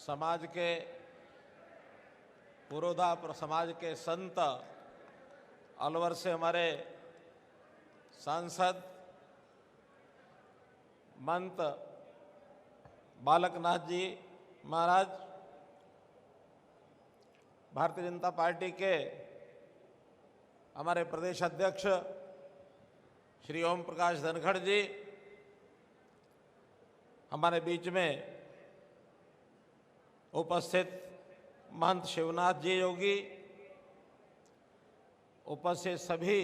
समाज के पुरोधा समाज के संत अलवर से हमारे सांसद महंत बालकनाथ जी महाराज, भारतीय जनता पार्टी के हमारे प्रदेश अध्यक्ष श्री ओम प्रकाश धनखड़ जी, हमारे बीच में उपस्थित महंत शिवनाथ जी योगी, उपस्थित सभी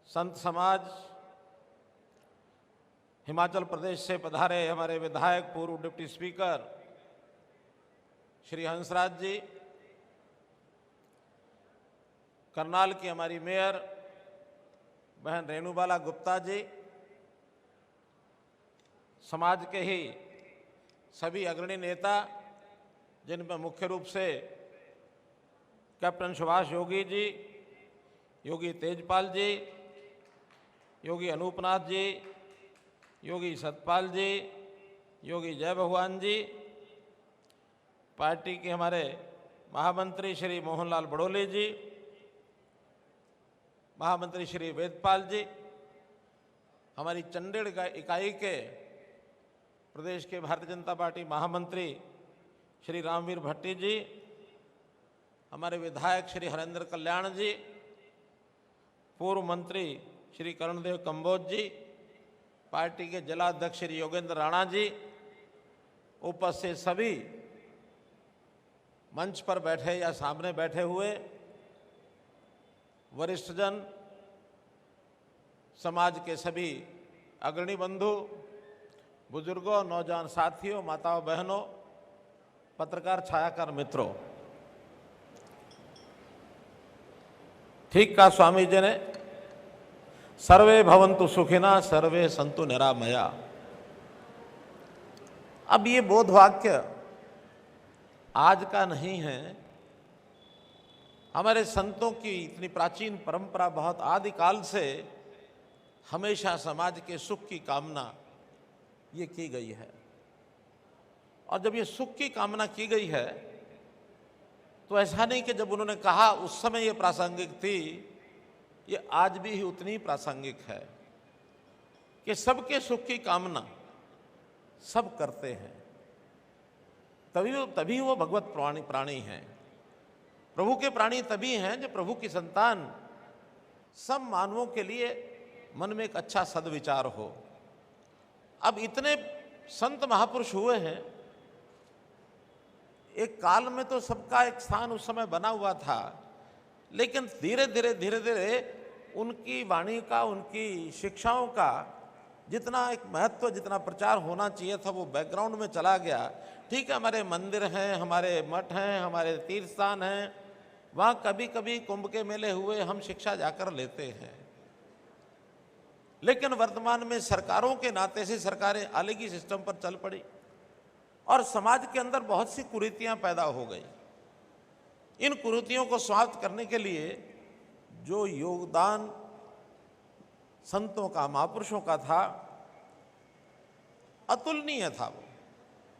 संत समाज, हिमाचल प्रदेश से पधारे हमारे विधायक पूर्व डिप्टी स्पीकर श्री हंसराज जी, करनाल की हमारी मेयर बहन रेणुबाला गुप्ता जी, समाज के ही सभी अग्रणी नेता जिनमें मुख्य रूप से कैप्टन सुभाष योगी जी, योगी तेजपाल जी, योगी अनूपनाथ जी, योगी सतपाल जी, योगी जय भगवान जी, पार्टी के हमारे महामंत्री श्री मोहनलाल बड़ोले जी, महामंत्री श्री वेदपाल जी, हमारी चंडीगढ़ इकाई के प्रदेश के भारतीय जनता पार्टी महामंत्री श्री रामवीर भट्टी जी, हमारे विधायक श्री हरेंद्र कल्याण जी, पूर्व मंत्री श्री करुणदेव कंबोज जी, पार्टी के जिलाध्यक्ष श्री योगेंद्र राणा जी, उपस्थित सभी मंच पर बैठे या सामने बैठे हुए वरिष्ठजन, समाज के सभी अग्रणी बंधु, बुजुर्गों, नौजवान साथियों, माताओं बहनों, पत्रकार छायाकार मित्रों, ठीक कहा स्वामी जी ने, सर्वे भवन्तु सुखिना सर्वे सन्तु निरामया। अब ये बोध वाक्य आज का नहीं है, हमारे संतों की इतनी प्राचीन परंपरा, बहुत आदिकाल से हमेशा समाज के सुख की कामना ये की गई है। और जब ये सुख की कामना की गई है तो ऐसा नहीं कि जब उन्होंने कहा उस समय ये प्रासंगिक थी, ये आज भी उतनी प्रासंगिक है कि सबके सुख की कामना सब करते हैं, तभी वो भगवत प्राणी हैं। प्रभु के प्राणी तभी हैं जब प्रभु की संतान सब मानवों के लिए मन में एक अच्छा सद्विचार हो। अब इतने संत महापुरुष हुए हैं, एक काल में तो सबका एक स्थान उस समय बना हुआ था, लेकिन धीरे धीरे उनकी वाणी का, उनकी शिक्षाओं का जितना एक महत्व, जितना प्रचार होना चाहिए था, वो बैकग्राउंड में चला गया। ठीक है, हमारे मंदिर हैं, हमारे मठ हैं, हमारे तीर्थ स्थान हैं, वहाँ कभी कभी कुंभ के मेले हुए हम शिक्षा जाकर लेते हैं, लेकिन वर्तमान में सरकारों के नाते से सरकारें अलग ही सिस्टम पर चल पड़ी और समाज के अंदर बहुत सी कुरीतियां पैदा हो गई। इन कुरीतियों को समाप्त करने के लिए जो योगदान संतों का, महापुरुषों का था, अतुलनीय था। वो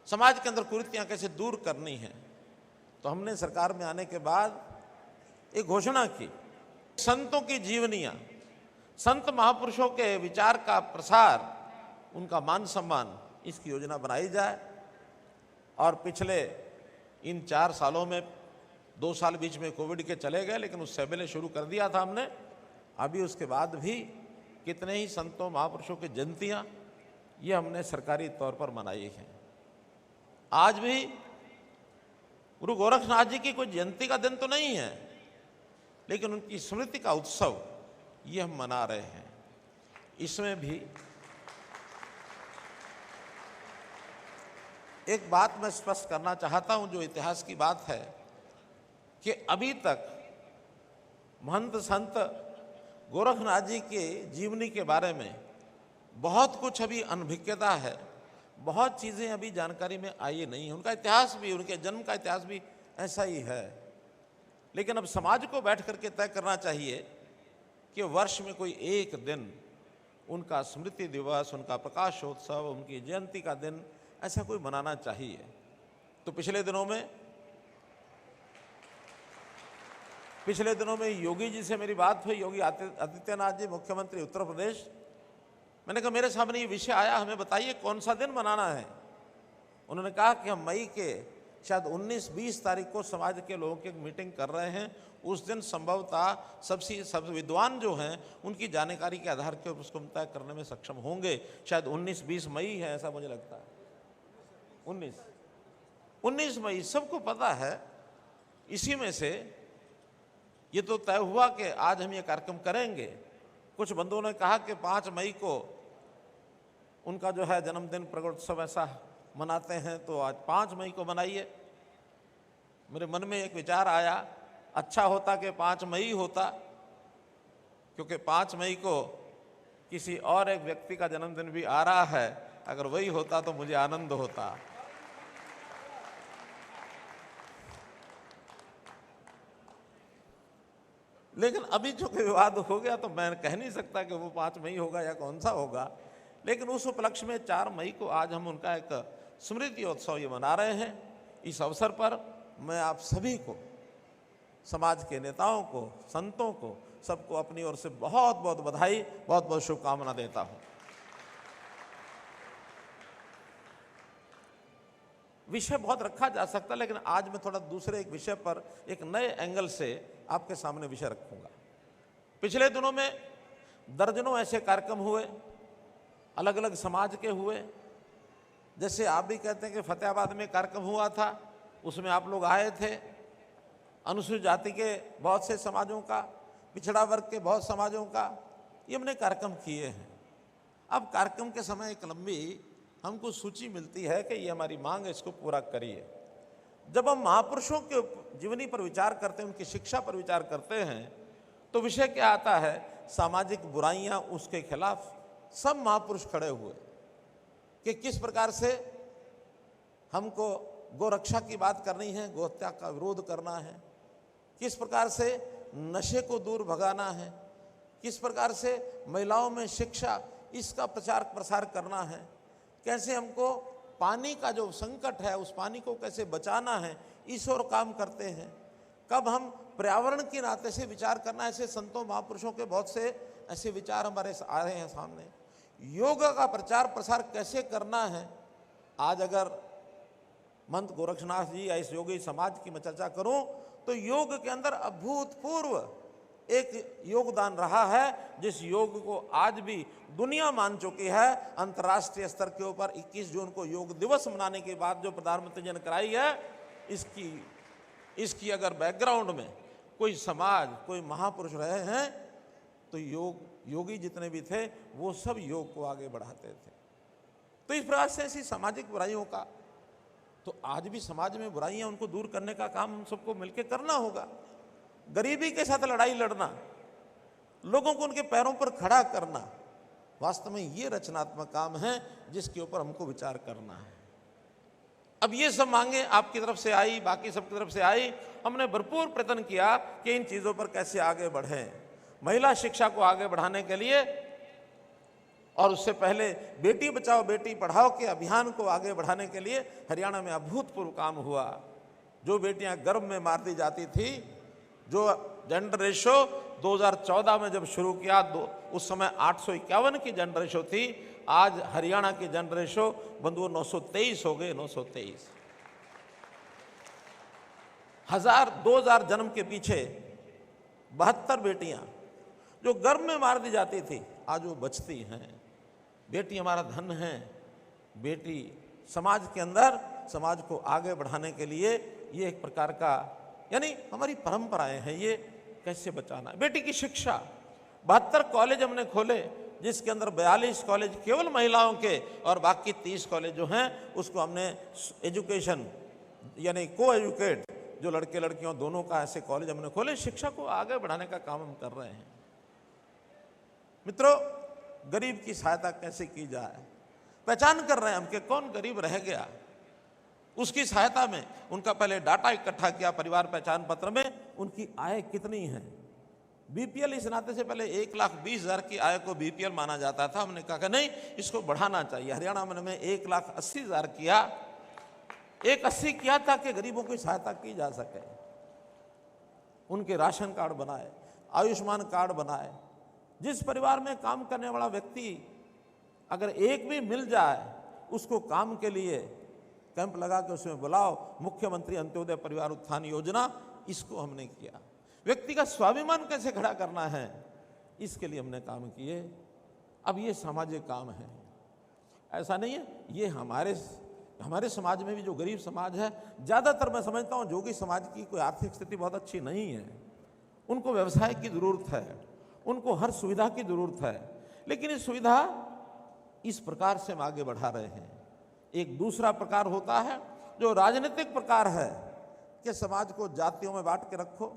समाज के अंदर कुरीतियां कैसे दूर करनी है, तो हमने सरकार में आने के बाद एक घोषणा की, संतों की जीवनियां, संत महापुरुषों के विचार का प्रसार, उनका मान सम्मान, इसकी योजना बनाई जाए। और पिछले इन 4 सालों में 2 साल बीच में कोविड के चले गए, लेकिन उससे पहले शुरू कर दिया था हमने। अभी उसके बाद भी कितने ही संतों महापुरुषों की जयंतियाँ ये हमने सरकारी तौर पर मनाई हैं। आज भी गुरु गोरखनाथ जी की कोई जयंती का दिन तो नहीं है, लेकिन उनकी स्मृति का उत्सव ये हम मना रहे हैं। इसमें भी एक बात मैं स्पष्ट करना चाहता हूं, जो इतिहास की बात है, कि अभी तक महंत संत गोरखनाथ जी के जीवनी के बारे में बहुत कुछ अभी अनभिज्ञता है, बहुत चीज़ें अभी जानकारी में आई नहीं है। उनका इतिहास भी, उनके जन्म का इतिहास भी ऐसा ही है। लेकिन अब समाज को बैठ करके तय करना चाहिए कि वर्ष में कोई एक दिन उनका स्मृति दिवस, उनका प्रकाशोत्सव, उनकी जयंती का दिन ऐसा कोई मनाना चाहिए। तो पिछले दिनों में योगी जी से मेरी बात हुई, योगी आदित्यनाथ जी, मुख्यमंत्री उत्तर प्रदेश। मैंने कहा मेरे सामने ये विषय आया, हमें बताइए कौन सा दिन मनाना है। उन्होंने कहा कि हम मई के शायद 19-20 तारीख को समाज के लोगों की एक मीटिंग कर रहे हैं। उस दिन संभवतः सब विद्वान जो हैं उनकी जानकारी के आधार पर उसको तय करने में सक्षम होंगे। शायद 19-20 मई है, ऐसा मुझे लगता है। 19 मई सबको पता है। इसी में से ये तो तय हुआ कि आज हम ये कार्यक्रम करेंगे। कुछ बंधुओं ने कहा कि 5 मई को उनका जो है जन्मदिन प्रगटोत्सव ऐसा मनाते हैं, तो आज 5 मई को मनाइए। मेरे मन में एक विचार आया, अच्छा होता कि 5 मई होता, क्योंकि 5 मई को किसी और एक व्यक्ति का जन्मदिन भी आ रहा है। अगर वही होता तो मुझे आनंद होता। लेकिन अभी चूंकि विवाद हो गया तो मैं कह नहीं सकता कि वो 5 मई होगा या कौन सा होगा। लेकिन उस उपलक्ष्य में 4 मई को आज हम उनका एक स्मृति उत्सव ये मना रहे हैं। इस अवसर पर मैं आप सभी को, समाज के नेताओं को, संतों को, सबको अपनी ओर से बहुत बहुत बधाई, बहुत बहुत शुभकामना देता हूं। विषय बहुत रखा जा सकता, लेकिन आज मैं थोड़ा दूसरे एक विषय पर एक नए एंगल से आपके सामने विषय रखूंगा। पिछले दिनों में दर्जनों ऐसे कार्यक्रम हुए, अलग अलग समाज के हुए। जैसे आप भी कहते हैं कि फतेहाबाद में कार्यक्रम हुआ था, उसमें आप लोग आए थे। अनुसूचित जाति के बहुत से समाजों का, पिछड़ा वर्ग के बहुत समाजों का ये हमने कार्यक्रम किए हैं। अब कार्यक्रम के समय एक लंबी हमको सूची मिलती है कि ये हमारी मांग है, इसको पूरा करिए। जब हम महापुरुषों के जीवनी पर विचार करते हैं, उनकी शिक्षा पर विचार करते हैं, तो विषय क्या आता है? सामाजिक बुराइयां, उसके खिलाफ सब महापुरुष खड़े हुए कि किस प्रकार से हमको गोरक्षा की बात करनी है, गोहत्या का विरोध करना है, किस प्रकार से नशे को दूर भगाना है, किस प्रकार से महिलाओं में शिक्षा, इसका प्रचार प्रसार करना है, कैसे हमको पानी का जो संकट है उस पानी को कैसे बचाना है, इस ओर काम करते हैं। कब हम पर्यावरण के नाते से विचार करना, ऐसे संतों महापुरुषों के बहुत से ऐसे विचार हमारे आ रहे हैं सामने। योग का प्रचार प्रसार कैसे करना है, आज अगर महंत गोरक्षनाथ जी या इस योगी समाज की मैं चर्चा करूं तो योग के अंदर अभूतपूर्व एक योगदान रहा है, जिस योग को आज भी दुनिया मान चुकी है। अंतर्राष्ट्रीय स्तर के ऊपर 21 जून को योग दिवस मनाने के बाद जो प्रधानमंत्री जी ने कराई है, इसकी अगर बैकग्राउंड में कोई समाज, कोई महापुरुष रहे हैं तो योगी जितने भी थे वो सब योग को आगे बढ़ाते थे। तो इस प्रकार से ऐसी सामाजिक बुराइयों का, तो आज भी समाज में बुराइयां, उनको दूर करने का काम हम सबको मिलकर करना होगा। गरीबी के साथ लड़ाई लड़ना, लोगों को उनके पैरों पर खड़ा करना, वास्तव में ये रचनात्मक काम है जिसके ऊपर हमको विचार करना है। अब ये सब मांगे आपकी तरफ से आई, बाकी सबकी तरफ से आई। हमने भरपूर प्रयत्न किया कि इन चीजों पर कैसे आगे बढ़ें। महिला शिक्षा को आगे बढ़ाने के लिए और उससे पहले बेटी बचाओ बेटी पढ़ाओ के अभियान को आगे बढ़ाने के लिए हरियाणा में अभूतपूर्व काम हुआ। जो बेटियां गर्भ में मार दी जाती थी, जो जेंडर रेशो 2014 में जब शुरू किया, उस समय 851 की जेंडर रेशो थी। आज हरियाणा की जेंडर रेशो बंधुओं 923 हो गए। 923 2000 जन्म के पीछे 72 बेटियां जो गर्भ में मार दी जाती थी, आज वो बचती हैं। बेटी हमारा धन है। बेटी समाज के अंदर, समाज को आगे बढ़ाने के लिए ये एक प्रकार का, यानी हमारी परंपराएं हैं, ये कैसे बचाना है। बेटी की शिक्षा, 72 कॉलेज हमने खोले, जिसके अंदर 42 कॉलेज केवल महिलाओं के और बाकी 30 कॉलेज जो हैं उसको हमने एजुकेशन यानी को एजुकेट, जो लड़के लड़कियों दोनों का ऐसे कॉलेज हमने खोले। शिक्षा को आगे बढ़ाने का काम हम कर रहे हैं। मित्रों, गरीब की सहायता कैसे की जाए, पहचान कर रहे हैं हम कि कौन गरीब रह गया। उसकी सहायता में उनका पहले डाटा इकट्ठा किया, परिवार पहचान पत्र में उनकी आय कितनी है। बीपीएल इस नाते से पहले 1,20,000 की आय को बीपीएल माना जाता था। हमने कहा कि नहीं, इसको बढ़ाना चाहिए। हरियाणा में 1,80,000 किया। एक 80 किया था कि गरीबों की सहायता की जा सके, उनके राशन कार्ड बनाए, आयुष्मान कार्ड बनाए। जिस परिवार में काम करने वाला व्यक्ति अगर एक भी मिल जाए, उसको काम के लिए कैंप लगा के उसमें बुलाओ। मुख्यमंत्री अंत्योदय परिवार उत्थान योजना, इसको हमने किया। व्यक्ति का स्वाभिमान कैसे खड़ा करना है, इसके लिए हमने काम किए। अब ये सामाजिक काम है, ऐसा नहीं है। ये हमारे समाज में भी जो गरीब समाज है, ज़्यादातर मैं समझता हूँ जोगी समाज की कोई आर्थिक स्थिति बहुत अच्छी नहीं है। उनको व्यवसाय की ज़रूरत है, उनको हर सुविधा की ज़रूरत है, लेकिन ये सुविधा इस प्रकार से हम आगे बढ़ा रहे हैं। एक दूसरा प्रकार होता है जो राजनीतिक प्रकार है कि समाज को जातियों में बांट के रखो,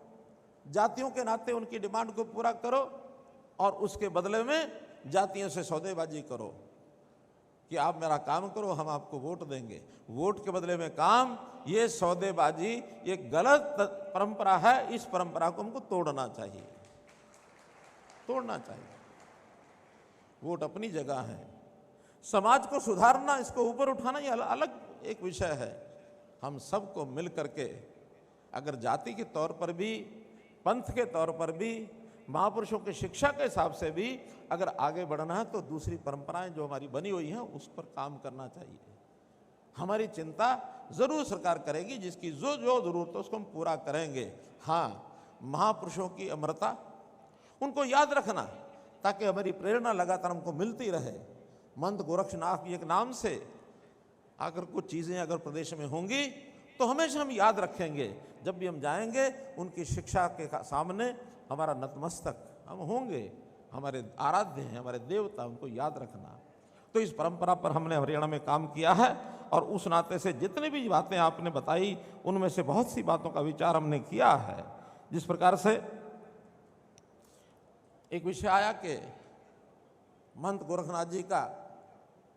जातियों के नाते उनकी डिमांड को पूरा करो और उसके बदले में जातियों से सौदेबाजी करो कि आप मेरा काम करो, हम आपको वोट देंगे। वोट के बदले में काम, ये सौदेबाजी, ये गलत परंपरा है। इस परंपरा को हमको तोड़ना चाहिए, तोड़ना चाहिए। वोट अपनी जगह है, समाज को सुधारना, इसको ऊपर उठाना, ये अलग एक विषय है। हम सबको मिल करके अगर जाति के तौर पर भी, पंथ के तौर पर भी, महापुरुषों की शिक्षा के हिसाब से भी अगर आगे बढ़ना है तो दूसरी परंपराएं जो हमारी बनी हुई हैं उस पर काम करना चाहिए। हमारी चिंता जरूर सरकार करेगी, जिसकी जो जो जरूरत है उसको हम पूरा करेंगे। हाँ, महापुरुषों की अमरता, उनको याद रखना ताकि हमारी प्रेरणा लगातार हमको मिलती रहे। मंत गोरक्षनाथ एक नाम से अगर कुछ चीज़ें अगर प्रदेश में होंगी तो हमेशा हम याद रखेंगे। जब भी हम जाएंगे उनकी शिक्षा के सामने हमारा नतमस्तक हम होंगे। हमारे आराध्य हैं, हमारे देवता, उनको याद रखना। तो इस परंपरा पर हमने हरियाणा में काम किया है और उस नाते से जितनी भी बातें आपने बताई उनमें से बहुत सी बातों का विचार हमने किया है। जिस प्रकार से एक विषय आया कि महंत गोरखनाथ जी का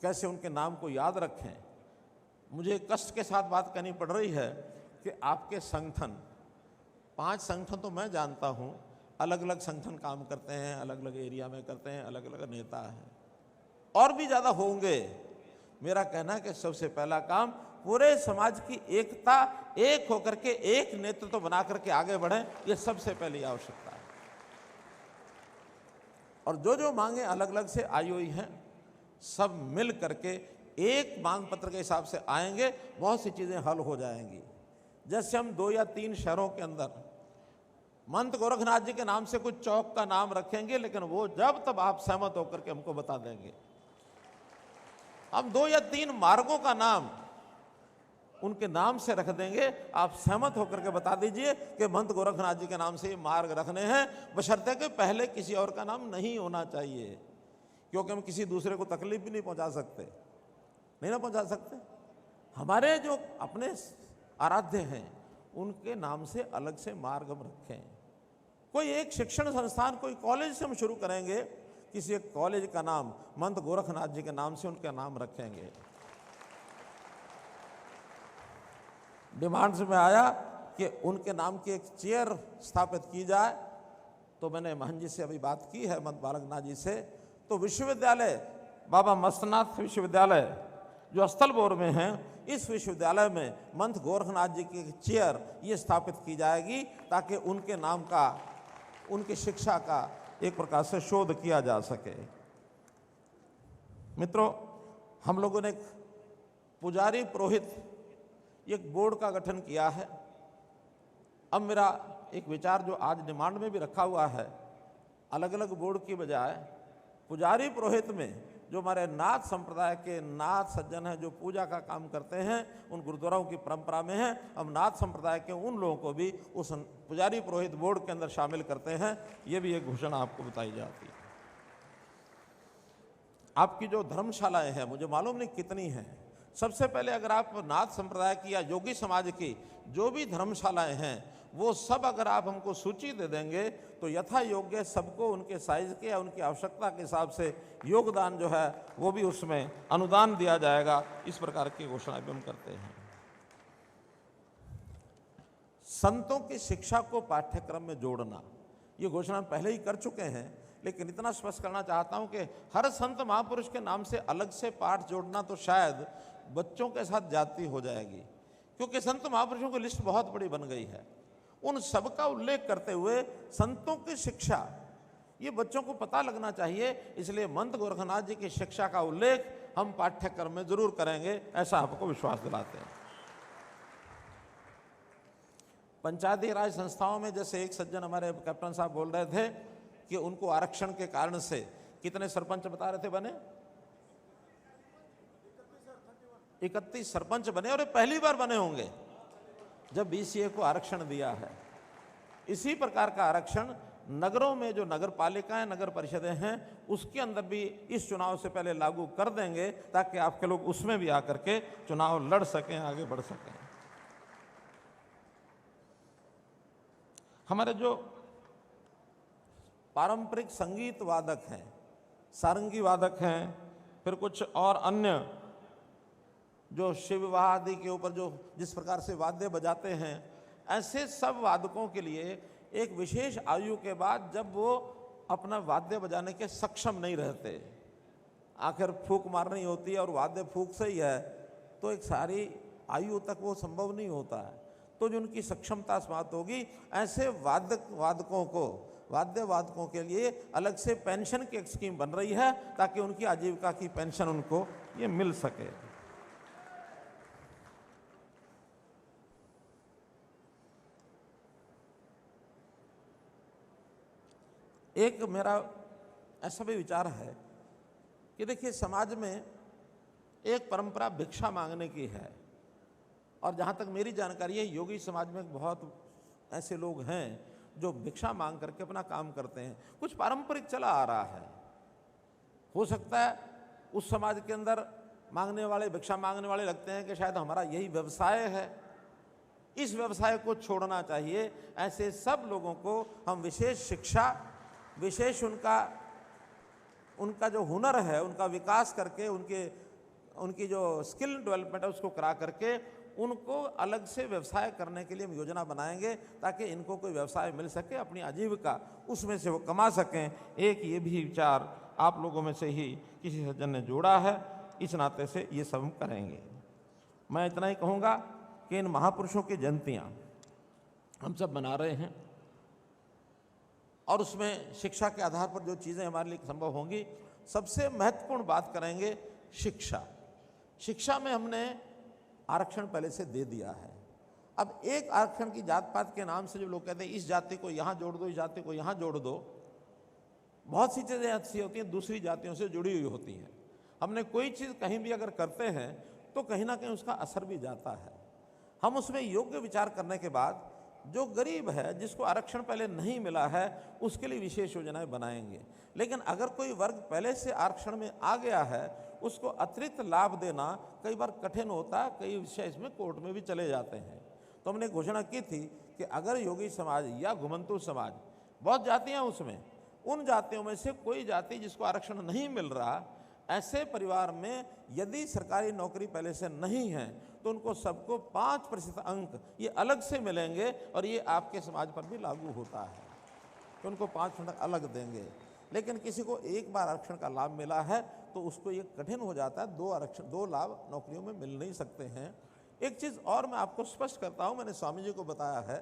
कैसे उनके नाम को याद रखें, मुझे कष्ट के साथ बात करनी पड़ रही है कि आपके संगठन, 5 संगठन तो मैं जानता हूँ, अलग अलग संगठन काम करते हैं, अलग अलग एरिया में करते हैं, अलग अलग नेता हैं, और भी ज़्यादा होंगे। मेरा कहना है कि सबसे पहला काम पूरे समाज की एकता, एक होकर के एक नेतृत्व बना करके आगे बढ़ें, ये सबसे पहली आवश्यकता है। और जो जो मांगे अलग अलग से आई हुई हैं, सब मिल करके एक मांग पत्र के हिसाब से आएंगे, बहुत सी चीज़ें हल हो जाएंगी। जैसे हम 2 या 3 शहरों के अंदर महंत गोरखनाथ जी के नाम से कुछ चौक का नाम रखेंगे, लेकिन वो जब तब आप सहमत होकर के हमको बता देंगे। हम 2 या 3 मार्गों का नाम उनके नाम से रख देंगे, आप सहमत होकर के बता दीजिए कि महंत गोरखनाथ जी के नाम से ये मार्ग रखने हैं, बशर्ते कि पहले किसी और का नाम नहीं होना चाहिए, क्योंकि हम किसी दूसरे को तकलीफ भी नहीं पहुंचा सकते, नहीं ना पहुंचा सकते। हमारे जो अपने आराध्य हैं उनके नाम से अलग से मार्ग हम रखें। कोई एक शिक्षण संस्थान, कोई कॉलेज से हम शुरू करेंगे, किसी एक कॉलेज का नाम महंत गोरखनाथ जी के नाम से उनका नाम रखेंगे। डिमांड्स में आया कि उनके नाम की एक चेयर स्थापित की जाए, तो मैंने महंत जी से अभी बात की है, महंत बालकनाथ जी से। तो विश्वविद्यालय, बाबा मस्तनाथ विश्वविद्यालय जो अस्थलबोर में है, इस विश्वविद्यालय में महंत गोरखनाथ जी की एक चेयर ये स्थापित की जाएगी, ताकि उनके नाम का, उनकी शिक्षा का एक प्रकार से शोध किया जा सके। मित्रों, हम लोगों ने पुजारी पुरोहित एक बोर्ड का गठन किया है। अब मेरा एक विचार जो आज डिमांड में भी रखा हुआ है, अलग अलग बोर्ड की बजाय पुजारी पुरोहित में जो हमारे नाथ संप्रदाय के नाथ सज्जन हैं, जो पूजा का काम करते हैं, उन गुरुद्वाराओं की परंपरा में है, हम नाथ संप्रदाय के उन लोगों को भी उस पुजारी पुरोहित बोर्ड के अंदर शामिल करते हैं। ये भी एक घोषणा आपको बताई जाती है। आपकी जो धर्मशालाएं हैं, मुझे मालूम नहीं कितनी हैं, सबसे पहले अगर आप नाथ संप्रदाय की या योगी समाज की जो भी धर्मशालाएं हैं, वो सब अगर आप हमको सूची दे देंगे तो यथा योग्य सबको उनके साइज के या उनकी आवश्यकता के हिसाब से योगदान जो है वो भी उसमें अनुदान दिया जाएगा। इस प्रकार की घोषणा भी हम करते हैं। संतों की शिक्षा को पाठ्यक्रम में जोड़ना, ये घोषणा हम पहले ही कर चुके हैं, लेकिन इतना स्पष्ट करना चाहता हूं कि हर संत महापुरुष के नाम से अलग से पाठ जोड़ना तो शायद बच्चों के साथ जाती हो जाएगी, क्योंकि संत महापुरुषों की लिस्ट बहुत बड़ी बन गई है। उन सब का उल्लेख करते हुए संतों की शिक्षा ये बच्चों को पता लगना चाहिए, इसलिए महंत गोरखनाथ जी की शिक्षा का उल्लेख हम पाठ्यक्रम में जरूर करेंगे, ऐसा आपको विश्वास दिलाते हैं। पंचायती राज संस्थाओं में जैसे एक सज्जन हमारे कैप्टन साहब बोल रहे थे कि उनको आरक्षण के कारण से कितने सरपंच बता रहे थे बने, 31 सरपंच बने, और ये पहली बार बने होंगे जब बीसीए को आरक्षण दिया है। इसी प्रकार का आरक्षण नगरों में जो नगर पालिकाएं, नगर परिषदें हैं, उसके अंदर भी इस चुनाव से पहले लागू कर देंगे, ताकि आपके लोग उसमें भी आकर के चुनाव लड़ सकें, आगे बढ़ सकें। हमारे जो पारंपरिक संगीत वादक हैं, सारंगी वादक हैं, फिर कुछ और अन्य जो शिव विवाह आदि के ऊपर जो जिस प्रकार से वाद्य बजाते हैं, ऐसे सब वादकों के लिए एक विशेष आयु के बाद जब वो अपना वाद्य बजाने के सक्षम नहीं रहते, आखिर फूंक मारनी होती है और वाद्य फूंक से ही है, तो एक सारी आयु तक वो संभव नहीं होता है। तो जो उनकी सक्षमता समाप्त होगी, ऐसे वाद्य वादकों के लिए अलग से पेंशन की एक स्कीम बन रही है, ताकि उनकी आजीविका की पेंशन उनको ये मिल सके। एक मेरा ऐसा भी विचार है कि देखिए, समाज में एक परंपरा भिक्षा मांगने की है, और जहाँ तक मेरी जानकारी है, योगी समाज में बहुत ऐसे लोग हैं जो भिक्षा मांग करके अपना काम करते हैं। कुछ पारंपरिक चला आ रहा है, हो सकता है उस समाज के अंदर मांगने वाले, भिक्षा मांगने वाले लगते हैं कि शायद हमारा यही व्यवसाय है। इस व्यवसाय को छोड़ना चाहिए। ऐसे सब लोगों को हम विशेष शिक्षा, विशेष उनका जो हुनर है उनका विकास करके, उनकी जो स्किल डेवलपमेंट है उसको करा करके उनको अलग से व्यवसाय करने के लिए हम योजना बनाएंगे, ताकि इनको कोई व्यवसाय मिल सके, अपनी आजीविका उसमें से वो कमा सकें। एक ये भी विचार आप लोगों में से ही किसी सज्जन ने जोड़ा है, इस नाते से ये सब हम करेंगे। मैं इतना ही कहूँगा कि इन महापुरुषों की जयंतियाँ हम सब मना रहे हैं, और उसमें शिक्षा के आधार पर जो चीज़ें हमारे लिए संभव होंगी, सबसे महत्वपूर्ण बात करेंगे शिक्षा। शिक्षा में हमने आरक्षण पहले से दे दिया है। अब एक आरक्षण की जात पात के नाम से जो लोग कहते हैं इस जाति को यहाँ जोड़ दो, इस जाति को यहाँ जोड़ दो, बहुत सी चीज़ें ऐसी होती हैं दूसरी जातियों से जुड़ी हुई होती हैं। हमने कोई चीज़ कहीं भी अगर करते हैं तो कहीं ना कहीं उसका असर भी जाता है। हम उसमें योग्य विचार करने के बाद जो गरीब है, जिसको आरक्षण पहले नहीं मिला है, उसके लिए विशेष योजनाएं बनाएंगे। लेकिन अगर कोई वर्ग पहले से आरक्षण में आ गया है, उसको अतिरिक्त लाभ देना कई बार कठिन होता है, कई विषय इसमें कोर्ट में भी चले जाते हैं। तो हमने घोषणा की थी कि अगर योगी समाज या घुमंतू समाज, बहुत जातियाँ उसमें, उन जातियों में से कोई जाति जिसको आरक्षण नहीं मिल रहा, ऐसे परिवार में यदि सरकारी नौकरी पहले से नहीं है तो उनको सबको 5% अंक ये अलग से मिलेंगे, और ये आपके समाज पर भी लागू होता है, तो उनको 5% अलग देंगे। लेकिन किसी को एक बार आरक्षण का लाभ मिला है तो उसको ये कठिन हो जाता है, दो लाभ नौकरियों में मिल नहीं सकते हैं। एक चीज़ और मैं आपको स्पष्ट करता हूँ, मैंने स्वामी जी को बताया है,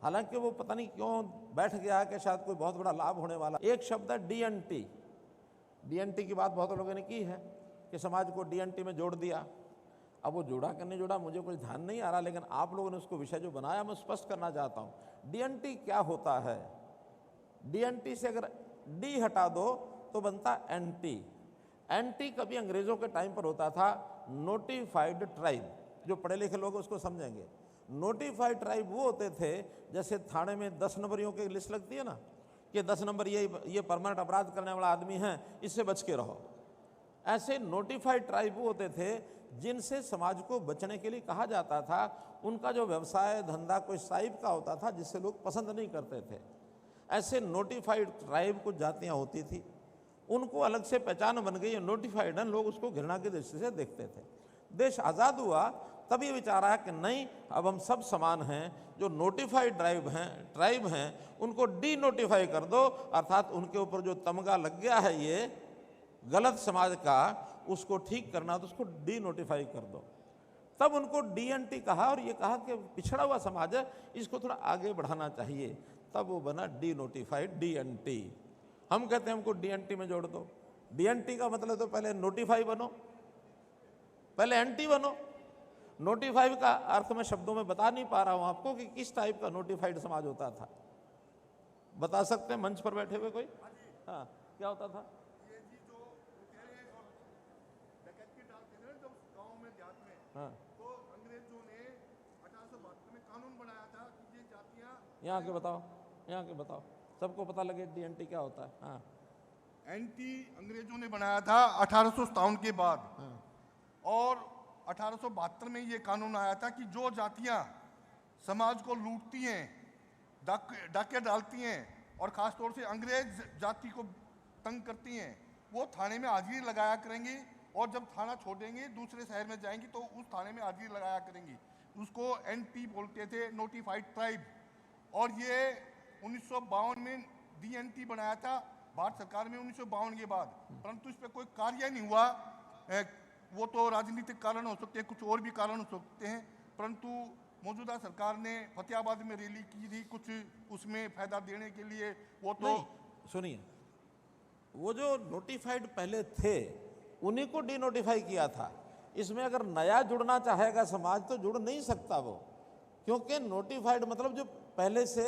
हालांकि वो पता नहीं क्यों बैठ गया कि शायद कोई बहुत बड़ा लाभ होने वाला। एक शब्द है डीएनटी। डीएनटी की बात बहुत लोगों ने की है कि समाज को डीएनटी में जोड़ दिया। अब वो जोड़ा कि नहीं जोड़ा मुझे कुछ ध्यान नहीं आ रहा, लेकिन आप लोगों ने उसको विषय जो बनाया मैं स्पष्ट करना चाहता हूँ। डीएनटी क्या होता है? डीएनटी से अगर डी हटा दो तो बनता एनटी। एनटी कभी अंग्रेजों के टाइम पर होता था नोटिफाइड ट्राइब, जो पढ़े लिखे लोग उसको समझेंगे। नोटिफाइड ट्राइब वो होते थे, जैसे थाने में 10 नंबरियों की लिस्ट लगती है ना, कि 10 नंबर ये परमानेंट अपराध करने वाला आदमी है, इससे बच के रहो। ऐसे नोटिफाइड ट्राइब वो होते थे जिनसे समाज को बचने के लिए कहा जाता था। उनका जो व्यवसाय धंधा कोई साहिब का होता था जिससे लोग पसंद नहीं करते थे। ऐसे नोटिफाइड ट्राइब कुछ जातियाँ होती थी, उनको अलग से पहचान बन गई। नोटिफाइड है, लोग उसको घृणा की दृष्टि से देखते थे। देश आज़ाद हुआ तब ये विचार आया कि नहीं, अब हम सब समान हैं। जो नोटिफाइड ट्राइब हैं उनको डी नोटिफाई कर दो, अर्थात उनके ऊपर जो तमगा लग गया है ये गलत समाज का, उसको ठीक करना तो उसको डी नोटिफाई कर दो। तब उनको डीएनटी कहा और ये कहा कि पिछड़ा हुआ समाज है, इसको थोड़ा आगे बढ़ाना चाहिए, तब वो बना डी नोटिफाइड डीएनटी। हम कहते हैं हमको डीएनटी में जोड़ दो। डीएनटी का मतलब तो पहले नोटिफाई बनो, पहले एंटी बनो। नोटिफाई का अर्थ मैं शब्दों में बता नहीं पा रहा हूं आपको कि किस टाइप का नोटिफाइड समाज होता था। बता सकते हैं मंच पर बैठे हुए कोई? हाँ, क्या होता था? ये जी जो कह रहे हैं और डकैती डालते थे ना जब गांव में देहात में, हाँ, तो अंग्रेजों ने 1872 में कानून बनाया था कि ये जातियां यहाँ के बताओ, यहाँ के बताओ, सबको पता लगे डीएनटी क्या होता है। हाँ, एंटी अंग्रेजों ने बनाया था 1857 के बाद। हाँ, और 1872 में ये कानून आया था कि जो जातियां समाज को लूटती हैं, डाके डालती हैं और ख़ास तौर से अंग्रेज जाति को तंग करती हैं, वो थाने में हाजिरी लगाया करेंगी और जब थाना छोड़ेंगे दूसरे शहर में जाएंगी तो उस थाने में हाजिरी लगाया करेंगी। उसको एनटी बोलते थे, नोटिफाइड ट्राइब। और ये 1952 में डीएनटी बनाया था भारत सरकार में 1952 के बाद, परंतु इस पर कोई कार्य नहीं हुआ। वो तो राजनीतिक कारण हो सकते हैं, कुछ और भी कारण हो सकते हैं, परंतु मौजूदा सरकार ने फतेहाबाद में रैली की थी कुछ उसमें फायदा देने के लिए। वो तो सुनिए, वो जो नोटिफाइड पहले थे उन्हीं को डी नोटिफाई किया था। इसमें अगर नया जुड़ना चाहेगा समाज तो जुड़ नहीं सकता वो, क्योंकि नोटिफाइड मतलब जो पहले से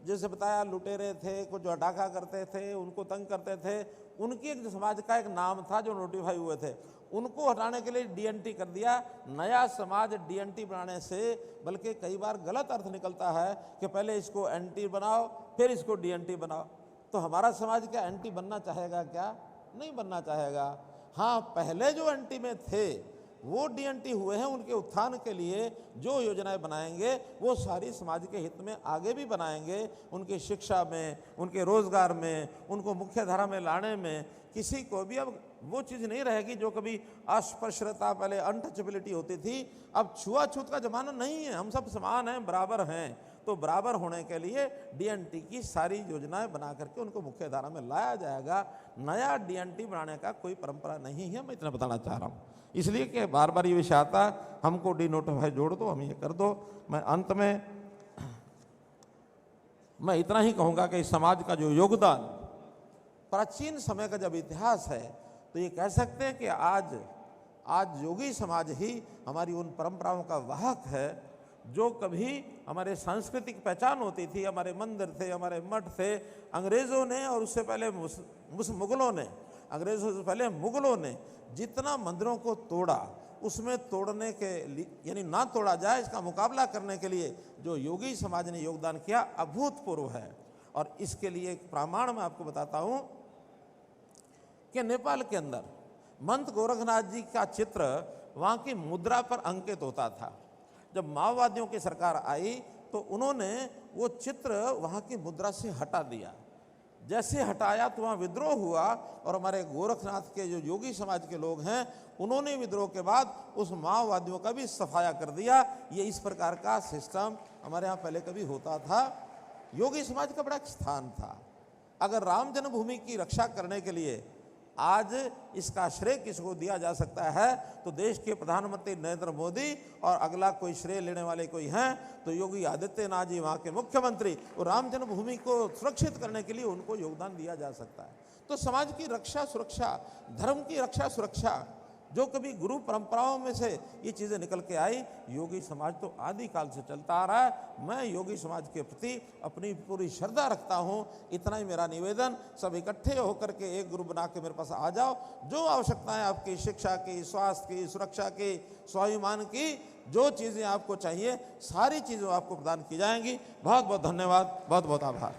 जैसे बताया लुटेरे थे, कुछ डाका करते थे, उनको तंग करते थे, उनकी एक समाज का एक नाम था जो नोटिफाई हुए थे, उनको हटाने के लिए डीएनटी कर दिया। नया समाज डीएनटी बनाने से बल्कि कई बार गलत अर्थ निकलता है कि पहले इसको एंटी बनाओ फिर इसको डीएनटी बनाओ। तो हमारा समाज क्या एंटी बनना चाहेगा? क्या नहीं बनना चाहेगा। हाँ, पहले जो एंटी में थे वो डीएनटी हुए हैं, उनके उत्थान के लिए जो योजनाएं बनाएंगे वो सारी समाज के हित में आगे भी बनाएंगे। उनकी शिक्षा में, उनके रोजगार में, उनको मुख्य धारा में लाने में किसी को भी अब वो चीज़ नहीं रहेगी जो कभी अस्पृश्यता, पहले अनटचेबिलिटी होती थी। अब छुआछूत का जमाना नहीं है, हम सब समान हैं, बराबर हैं। तो बराबर होने के लिए डीएनटी की सारी योजनाएं बना करके उनको मुख्य धारा में लाया जाएगा। नया डीएनटी बनाने का कोई परंपरा नहीं है, मैं इतना बताना चाह रहा हूँ। इसलिए कि बार बार ये विषय आता, हमको डी नोटिफाई जोड़ दो, हम ये कर दो। मैं अंत में मैं इतना ही कहूँगा कि इस समाज का जो योगदान, प्राचीन समय का जब इतिहास है तो ये कह सकते हैं कि आज योगी समाज ही हमारी उन परंपराओं का वाहक है जो कभी हमारे सांस्कृतिक पहचान होती थी। हमारे मंदिर थे, हमारे मठ थे। अंग्रेज़ों ने और उससे पहले मुगलों ने, अंग्रेज़ों से पहले मुगलों ने जितना मंदिरों को तोड़ा, उसमें तोड़ने के लिए यानी ना तोड़ा जाए इसका मुकाबला करने के लिए जो योगी समाज ने योगदान किया अभूतपूर्व है। और इसके लिए एक प्रमाण मैं आपको बताता हूँ कि नेपाल के अंदर मंत गोरखनाथ जी का चित्र वहाँ की मुद्रा पर अंकित होता था। जब माओवादियों की सरकार आई तो उन्होंने वो चित्र वहाँ की मुद्रा से हटा दिया। जैसे हटाया तो वहाँ विद्रोह हुआ और हमारे गोरखनाथ के जो योगी समाज के लोग हैं उन्होंने विद्रोह के बाद उस माओवादियों का भी सफाया कर दिया। ये इस प्रकार का सिस्टम हमारे यहाँ पहले कभी होता था। योगी समाज का बड़ा स्थान था। अगर राम जन्मभूमि की रक्षा करने के लिए आज इसका श्रेय किसको दिया जा सकता है तो देश के प्रधानमंत्री नरेंद्र मोदी, और अगला कोई श्रेय लेने वाले कोई हैं तो योगी आदित्यनाथ जी वहाँ के मुख्यमंत्री। और राम जन्मभूमि को सुरक्षित करने के लिए उनको योगदान दिया जा सकता है। तो समाज की रक्षा सुरक्षा, धर्म की रक्षा सुरक्षा, जो कभी गुरु परंपराओं में से ये चीज़ें निकल के आई, योगी समाज तो आदि काल से चलता आ रहा है। मैं योगी समाज के प्रति अपनी पूरी श्रद्धा रखता हूँ। इतना ही मेरा निवेदन, सब इकट्ठे होकर के एक ग्रुप बना के मेरे पास आ जाओ। जो आवश्यकताएं आपकी शिक्षा की, स्वास्थ्य की, सुरक्षा की, स्वाभिमान की, जो चीज़ें आपको चाहिए सारी चीज़ें आपको प्रदान की जाएंगी। बहुत बहुत धन्यवाद, बहुत बहुत आभार।